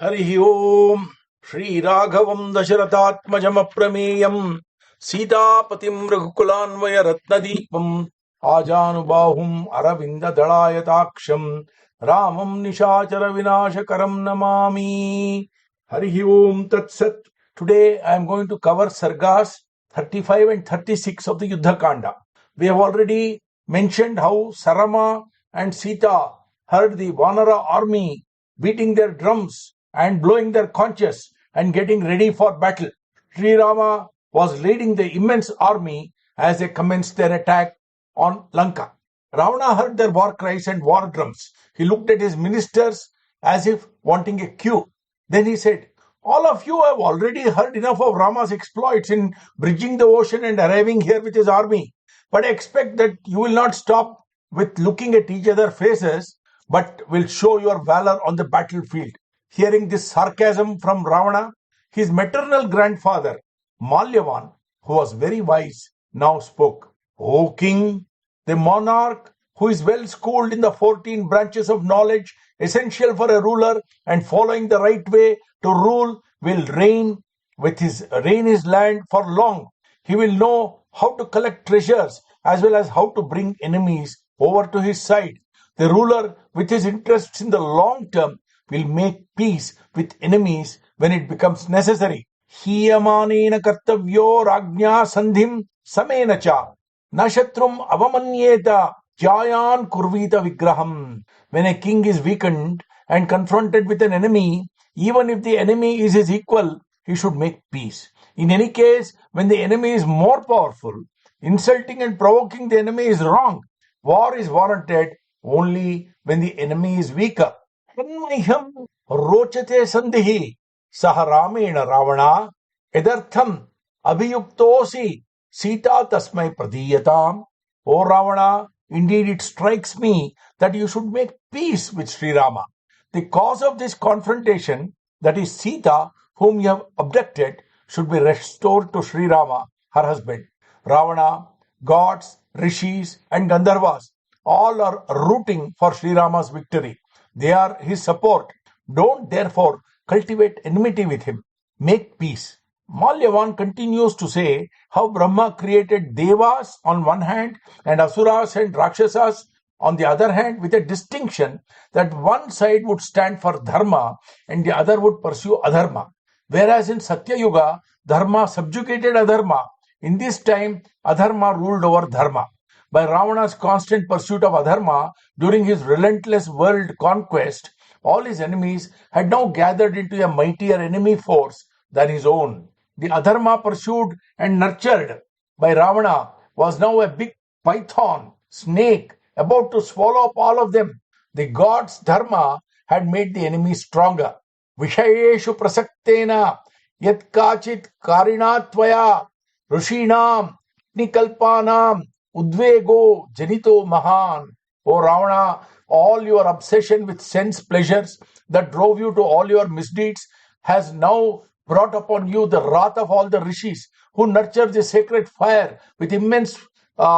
हरिः ओम् श्रीराघवम् दशरथात्मजमप्रमेयम् सीतापतिम् रघुकुलान्वयरत्नदीपम् आजानुबाहुम् अरविन्ददलायताक्षम् रामम् निशाचरविनाशकरम् Namami. Harihi Om Tat Sat. Today I am going to cover Sargas 35 and 36 of the Yuddha Kanda. We have already mentioned how Sarama and Sita heard the Vanara army beating their drums and blowing their conches and getting ready for battle. Sri Rama was leading the immense army as they commenced their attack on Lanka. Ravana heard their war cries and war drums. He looked at his ministers as if wanting a cue. Then he said, "All of you have already heard enough of Rama's exploits in bridging the ocean and arriving here with his army. But I expect that you will not stop with looking at each other's faces, but will show your valor on the battlefield." Hearing this sarcasm from Ravana, his maternal grandfather, Malyavan, who was very wise, now spoke. "O king, the monarch who is well schooled in the 14 branches of knowledge essential for a ruler and following the right way to rule will reign his land for long. He will know how to collect treasures as well as how to bring enemies over to his side. The ruler with his interests in the long term will make peace with enemies when it becomes necessary. Hiyamanena kartavyo rajnya sandhim samena cha nashatrum avamanyeta jayan kurvita vigraham." When a king is weakened and confronted with an enemy, even if the enemy is his equal, he should make peace. In any case, when the enemy is more powerful, insulting and provoking the enemy is wrong. War is warranted only when the enemy is weaker. Tanmahyam rochate sandhi saharamena ravana edartham abhiyuktosi sita tasmai pradhiyatam. O Ravana, indeed it strikes me that you should make peace with Sri Rama. The cause of this confrontation, that is Sita, whom you have abducted, should be restored to Sri Rama, her husband. Ravana, gods, rishis and Gandharvas all are rooting for Sri Rama's victory. They are his support. Don't therefore cultivate enmity with him. Make peace. Malyavan continues to say how Brahma created Devas on one hand and Asuras and Rakshasas on the other hand, with a distinction that one side would stand for Dharma and the other would pursue Adharma. Whereas in Satya Yuga, Dharma subjugated Adharma. In this time, Adharma ruled over Dharma. By Ravana's constant pursuit of Adharma during his relentless world conquest, all his enemies had now gathered into a mightier enemy force than his own. The Adharma pursued and nurtured by Ravana was now a big python, snake, about to swallow up all of them. The gods' dharma had made the enemy stronger. Vishayeshu prasaktena yat kachit karinatvaya rushinam nikalpanam udvego janito mahan. O Ravana, all your obsession with sense pleasures that drove you to all your misdeeds has now brought upon you the wrath of all the rishis who nurture the sacred fire with immense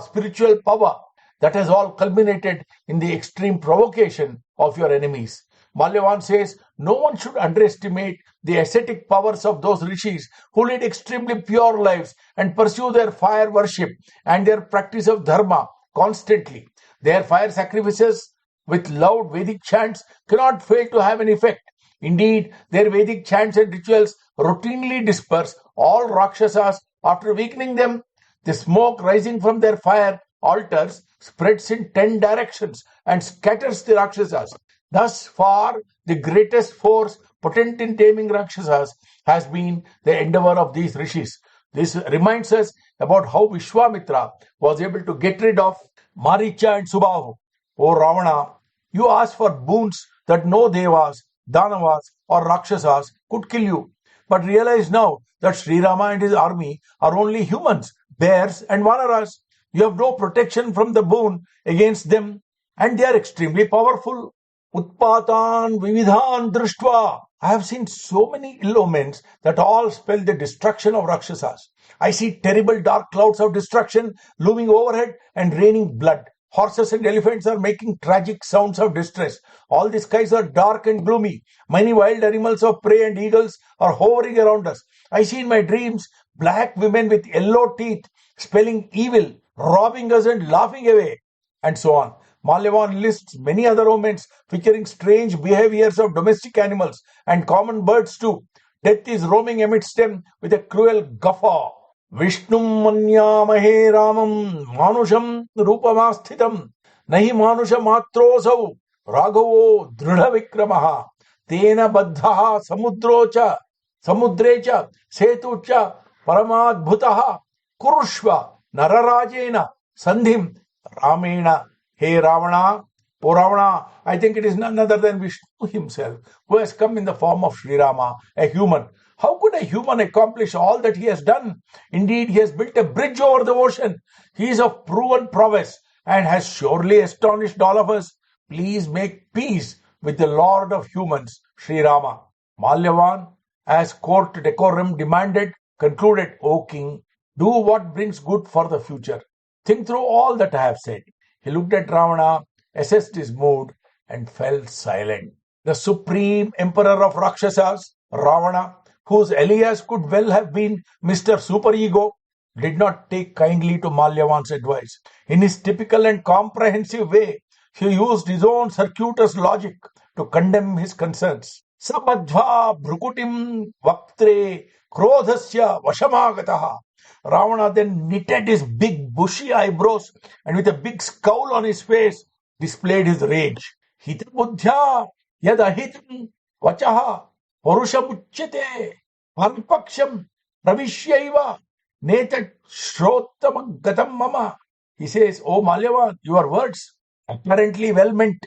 spiritual power. That has all culminated in the extreme provocation of your enemies. Malyavan says no one should underestimate the ascetic powers of those rishis who lead extremely pure lives and pursue their fire worship and their practice of dharma constantly. Their fire sacrifices with loud Vedic chants cannot fail to have an effect. Indeed, their Vedic chants and rituals routinely disperse all Rakshasas after weakening them. The smoke rising from their fire altars spreads in 10 directions and scatters the Rakshasas. Thus far, the greatest force potent in taming Rakshasas has been the endeavor of these rishis. This reminds us about how Vishwamitra was able to get rid of Maricha and Subahu. O Ravana, you asked for boons that no Devas, Danavas or Rakshasas could kill you. But realize now that Sri Rama and his army are only humans, bears and Vanaras. You have no protection from the boon against them, and they are extremely powerful. Utpatan vividhan drishtva. I have seen so many ill omens that all spell the destruction of Rakshasas. I see terrible dark clouds of destruction looming overhead and raining blood. Horses and elephants are making tragic sounds of distress. All the skies are dark and gloomy. Many wild animals of prey and eagles are hovering around us. I see in my dreams black women with yellow teeth spelling evil, robbing us and laughing away, and so on. Malyavan lists many other omens featuring strange behaviors of domestic animals and common birds too. Death is roaming amidst them with a cruel guffaw. विष्णुं मन्यामहे रामं मानुषं रूपमास्थितं नहि मानुषमात्रोऽसौ राघवो दृढविक्रमः तेन बद्धः समुद्रे च सेतु च परमाद्भुतः कुरुष्व नरराजेन संधिं रामेण हे Ravana. O Ravana, I think it is none other than Vishnu himself who has come in the form of Sri Rama, a human. How could a human accomplish all that he has done? Indeed, he has built a bridge over the ocean. He is of proven prowess and has surely astonished all of us. Please make peace with the Lord of humans, Sri Rama. Malyavan, as court decorum demanded, concluded, O king, do what brings good for the future. Think through all that I have said. He looked at Ravana, assessed his mood, and fell silent. The supreme emperor of Rakshasas, Ravana, whose alias could well have been Mr. Superego, did not take kindly to Malyavan's advice. In his typical and comprehensive way, he used his own circuitous logic to condemn his concerns. Sabadhva Bhrukutim Vaktre Krodhasya Vashamagataha. Ravana then knitted his big bushy eyebrows and with a big scowl on his face displayed his rage. Hita buddhya yadahitam vachaha Purushamuchyate Parpaksham Pravishyaiva Netat Shrotamagatam Mama. He says, O Malyavan, your words, apparently well meant,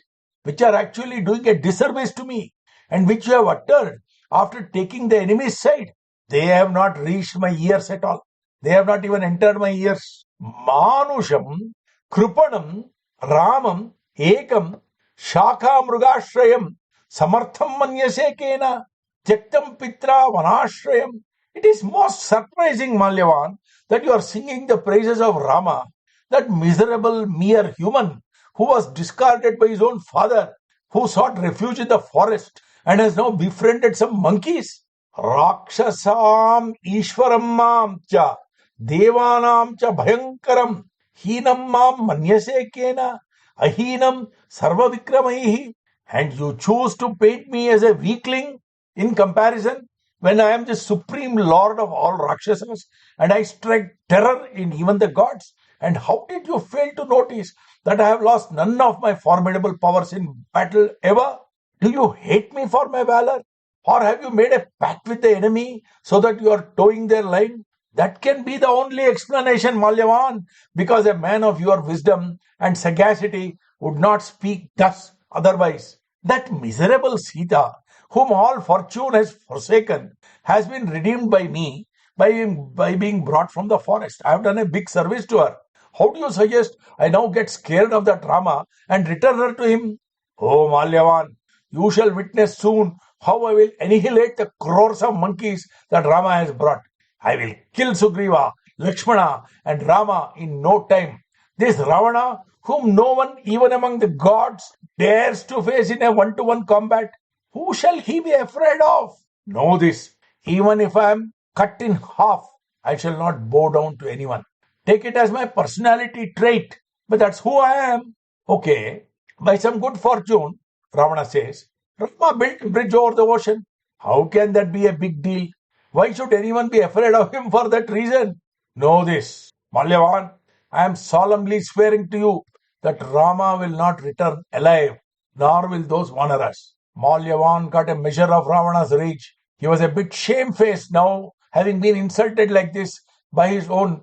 which are actually doing a disservice to me, and which you have uttered after taking the enemy's side, they have not reached my ears at all. They have not even entered my ears. Manusham, Krupanam, Ramam, Ekam, Shaka Mrugashrayam, Samartham Manyase Kena, Jaktam Pitra Vanashrayam. It is most surprising, Malyavan, that you are singing the praises of Rama, that miserable mere human who was discarded by his own father, who sought refuge in the forest and has now befriended some monkeys. Rakshasam Ishwaram Mam Cha Devanam Cha Bhayankaram Heenam Mam Manyase Kena Aheenam Sarva Vikramaihi. And you choose to paint me as a weakling in comparison when I am the supreme lord of all Rakshasas and I strike terror in even the gods. And how did you fail to notice that I have lost none of my formidable powers in battle ever? Do you hate me for my valor? Or have you made a pact with the enemy so that you are towing their line? That can be the only explanation, Malyavan, because a man of your wisdom and sagacity would not speak thus otherwise. That miserable Sita, whom all fortune has forsaken, has been redeemed by me by being brought from the forest. I have done a big service to her. How do you suggest I now get scared of that Rama and return her to him? Oh, Malyavan, you shall witness soon how I will annihilate the crores of monkeys that Rama has brought. I will kill Sugriva, Lakshmana, and Rama in no time. This Ravana, whom no one even among the gods dares to face in a one-to-one combat, who shall he be afraid of? Know this, even if I am cut in half, I shall not bow down to anyone. Take it as my personality trait, but that's who I am. Okay, by some good fortune, Ravana says, Rama built a bridge over the ocean. How can that be a big deal? Why should anyone be afraid of him for that reason? Know this, Malyavan, I am solemnly swearing to you that Rama will not return alive, nor will those honor us. Malyavan got a measure of Ravana's rage. He was a bit shamefaced now, having been insulted like this by his own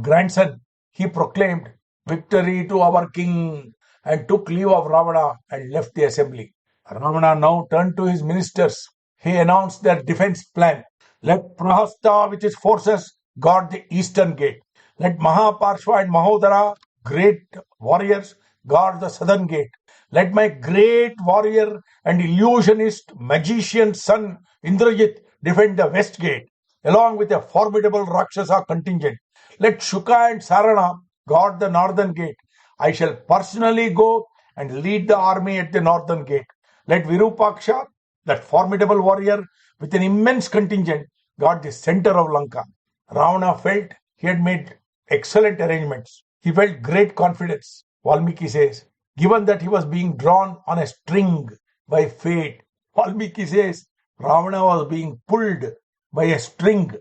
grandson. He proclaimed, Victory to our king, and took leave of Ravana and left the assembly. Ravana now turned to his ministers. He announced their defense plan. Let Prahasta with his forces guard the eastern gate. Let Mahaparshva and Mahodara, great warriors, guard the southern gate. Let my great warrior and illusionist magician son Indrajit defend the west gate, along with a formidable Rakshasa contingent. Let Shuka and Sarana guard the northern gate. I shall personally go and lead the army at the northern gate. Let Virupaksha, that formidable warrior with an immense contingent, guard the center of Lanka. Ravana felt he had made excellent arrangements. He felt great confidence. Valmiki says, given that he was being drawn on a string by fate, Valmiki says, Ravana was being pulled by a string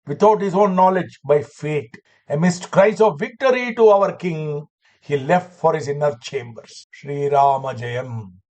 without his own knowledge by fate. Amidst cries of victory to our king, he left for his inner chambers. Sri Rama Jayam.